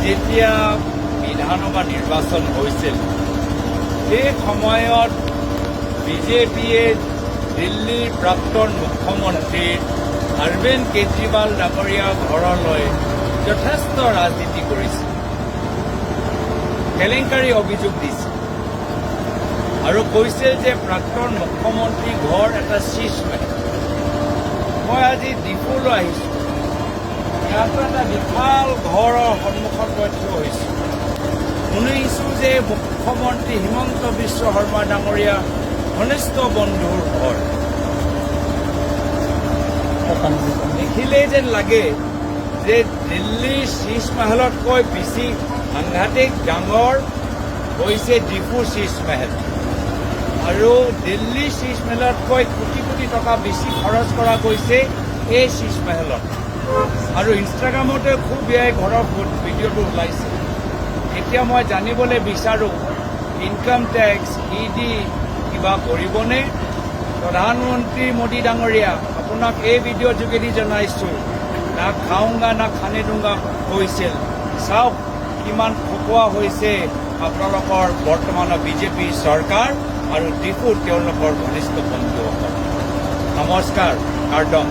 যেতিয়া বিধানসভা নিৰ্বাচন হৈছিল সেই সময়ত বিজেপিয়ে দিল্লীৰ প্ৰাক্তন মুখ্যমন্ত্ৰী অৰবিন্দ কেজৰিৱাল ডাঙৰীয়া ঘৰলৈ যথেষ্ট ৰাজনীতি কৰিছিল, কেলেংকাৰী অভিযোগ দিছিল আৰু কৈছিল যে প্ৰাক্তন মুখ্যমন্ত্ৰী ঘৰ এটা শীৰ্ষমেহল। মই আজি ডিফুলৈ আহিছোঁ, ইয়াতো এটা বিশাল ঘৰৰ সন্মুখত মই থিয় হৈছোঁ। শুনিছোঁ যে মুখ্যমন্ত্ৰী হিমন্ত বিশ্ব শৰ্মা ডাঙৰীয়া ঘনিষ্ঠ বন্ধুৰ ঘৰ। দেখিলেই যেন লাগে যে দিল্লীৰ শীৰ্ষমহলতকৈ বেছি সাংঘাতিক ডাঙৰ হৈছে ডিফুৰ শীৰ্ষমহল, আৰু দিল্লীৰ শীৰ্ষমহলতকৈ কোটি কোটি টকা বেছি খৰচ কৰা গৈছে এই শীৰ্ষমহলত। আৰু ইনষ্টাগ্ৰামতে খুব এই ঘৰৰ ভিডিঅ'টো ওলাইছে। এতিয়া মই জানিবলৈ বিচাৰোঁ ইনকাম টেক্স ইডি কিবা কৰিবনে? প্ৰধানমন্ত্ৰী মোদী ডাঙৰীয়া, আপোনাক এই ভিডিঅ'ৰ যোগেদি জনাইছোঁ, না খাওঁগা না খানে দুংগা কৈছিল। চাওক কিমান খকুৱা হৈছে আপোনালোকৰ বৰ্তমানৰ বিজেপি চৰকাৰ আৰু ডিফুত তেওঁলোকৰ ঘনিষ্ঠ বন্ধুসকল। নমস্কাৰ, কাৰ্ডম।